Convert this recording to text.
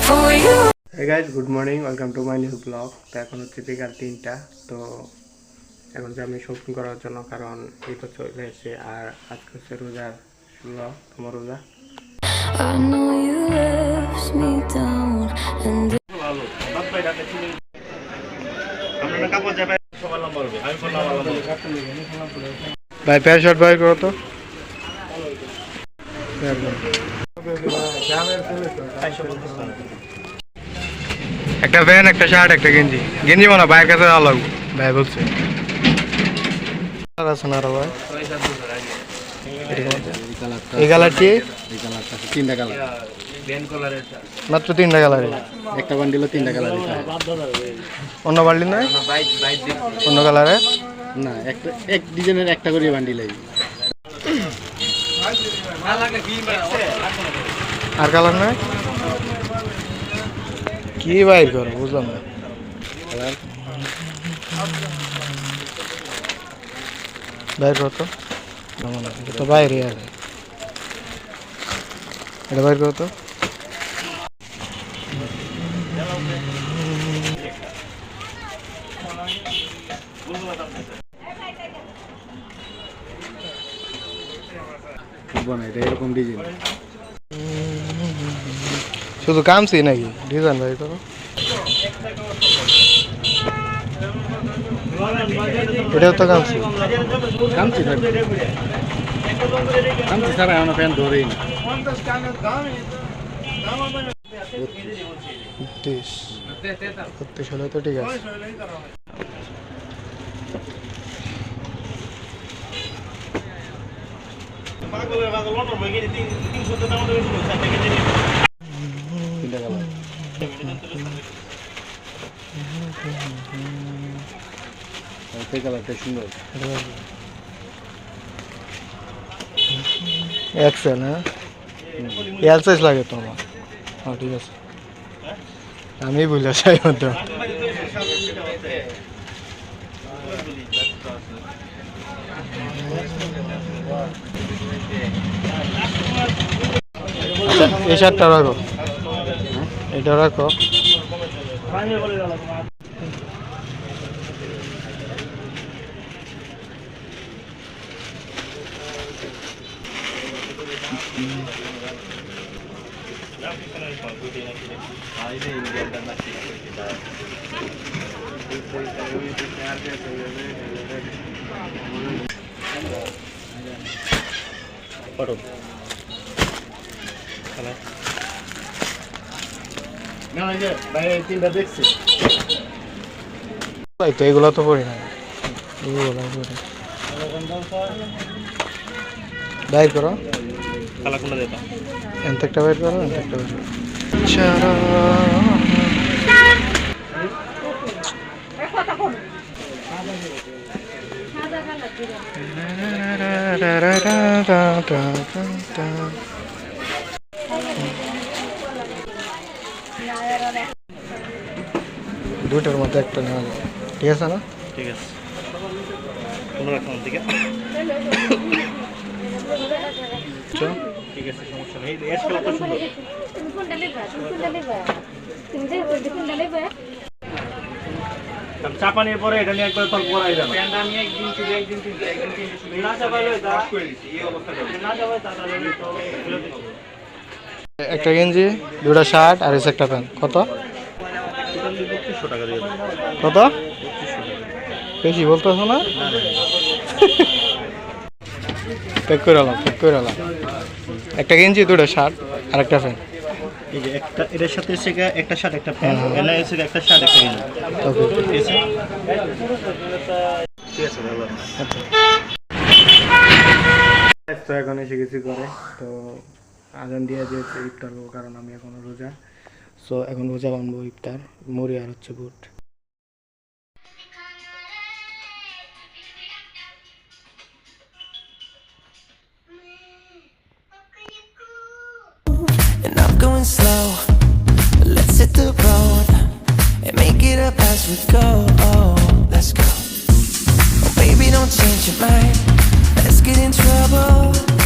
for you. Hey guys, good morning. Welcome to my new vlog. তো এখন হচ্ছে বিকাল 3টা। তো এখন যে আমি শপিং করার জন্য, কারণ এই তো চলে এসেছে আর আজকে হচ্ছে রোজার 16 তোমার রোজা। I know you left me down and ভাই প্যান্ট শার্ট বাই করো তো। একটা প্যান্ট, একটা শার্ট, একটা গেঞ্জি। গেঞ্জি মনে ভাইয়ের কাছে ভালো লাগবে, ভাই বলছে। আছে না ভাই এই কালারটি, তিনটা কালার, মাত্র 3টা কালার। একটা বান্ডিলে 3টা কালার। অন্য বান্ডিল নয়, অন্য কালারে না, একটা এক ডিজাইনের একটা করে বান্ডিল আছে। আর কালার নয় কি বাইর করো বুঝলাম না। বাইর করো তো, এটা তো বাইরে আছে, এটা বাইর করো তো। এটা এরকম ডিজাইন, শুধু কামছি নাকি ডিজাইন বাইর করো। এটাও তো কামছি, কামচি থাকবে, কামচি ছাড়া আমার প্যান্ট ধরেই না। 32 হলে তো ঠিক আছে। তিনটা কালার, এই কালারটা সুন্দর। এক্সেল, হ্যাঁ এল সাইজ লাগে তো আমার। হ্যাঁ ঠিক আছে, আমি বুঝলে চাই মতো। এই শার্টটা রাখো, এটা রাখো। তিনটা দেখছি, তো এগুলো তো পড়ি না, বাইর করো। এনতে একটা বাইর করো, এনতে একটা বাইর করো। দুটোর মধ্যে একটা নেওয়া যায়, ঠিক আছে না? ঠিক আছে, কোনো রকম থেকে ঠিক আছে, সমস্যা নেই। এই এসটা কত সুন্দর, চাপানির পরে এটা নিয়ে একবার তল পরাই যাবে। প্যান্ট আমি একদিন শুধু একদিন না চাপালে দাস করে দিছি, এই অবস্থা না চাপালে তাহলে তো একটা গেঞ্জি, 2টা শার্ট আর একটা প্যান্ট। কত? 3200 টাকা দিয়ে দাও। কত? 3200 বেশি বলতেছো না? প্যাক করে আলাম, প্যাক করে আলাম। একটা গেঞ্জি, 2টা শার্ট আর একটা প্যান্ট। এই যে একটা এর সাথে এসে একটা শার্ট, একটা প্যান্ট, এর এসে একটা শার্ট, একটা গেঞ্জি। ওকে, ঠিক আছে, ঠিক আছে, ভালো। তো এখন এসে গেছি করে, তো আজান দিয়ে যেহেতু ইফতার হবো, কারণ আমি এখনো রোজা। সো এখন রোজা বানবো, ইফতার মুড়ি আর হচ্ছে বুট। and I'm going slow. Let's hit the road and make it up as we go. Oh, let's go. Oh, baby, don't change your mind. Let's get in trouble.